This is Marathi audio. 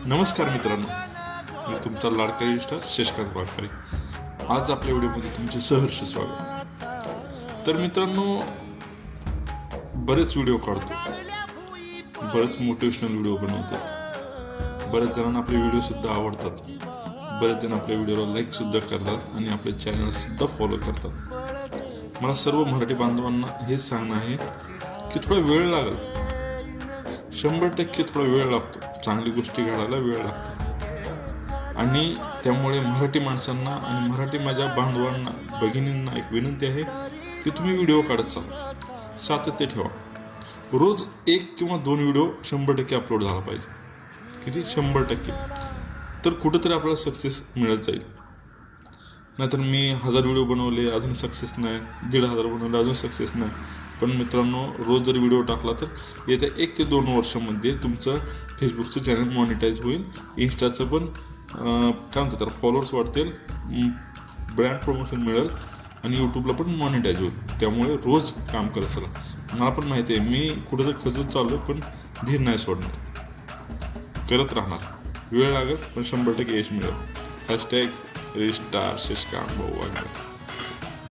नमस्कार मित्रांनो, मी तुमचा लाडका स्टार शशिकांत वाडकरी. आज आपल्या व्हिडिओमध्ये तुमचे सहर्ष स्वागत. तर मित्रांनो, बरेच व्हिडिओ काढतो, बरेच मोटिवेशनल व्हिडिओ बनवतो. बरेच जणांना आपले व्हिडिओ सुद्धा आवडतात. बरेच जण आपल्या व्हिडिओला लाईक सुद्धा करतात आणि आपल्या चॅनल सुद्धा फॉलो करतात. मला सर्व मराठी बांधवांना हेच सांगणं आहे की थोडा वेळ लागेल, 100% थोडा वेळ लागतो. चांगली गोष्टी घडायला वेळ लागतो आणि त्यामुळे मराठी माणसांना आणि मराठी माझ्या बांधवांना, भगिनींना एक विनंती आहे की तुम्ही व्हिडिओ काढत चाला, सातत्य ठेवा. रोज 1 किंवा 2 व्हिडिओ 100% अपलोड झाला पाहिजे. किती? 100%. तर कुठंतरी आपल्याला सक्सेस मिळत जाईल. नाहीतर मी 1000 व्हिडिओ बनवले अजून सक्सेस नाही, 1500 बनवले अजून सक्सेस नाही. पण मित्रांनो, रोज जर व्हिडिओ टाकला तर येत्या 1 ते 2 वर्षामध्ये तुमचं फेसबुकचं चॅनल मॉनिटाईज होईल, इंस्टाचं पण काय म्हणतात त्याला, फॉलोअर्स वाढतील, ब्रँड प्रमोशन मिळेल आणि यूट्यूबला पण मॉनिटाईज होईल. त्यामुळे रोज काम करत चला. मला पण माहिती आहे मी कुठं तर खचत चाललो, पण धीर नाही सोडणार, करत राहणार. वेळ लागेल पण 100% यश मिळेल. # रिस्टार शशिकांत भाऊ वाडकर.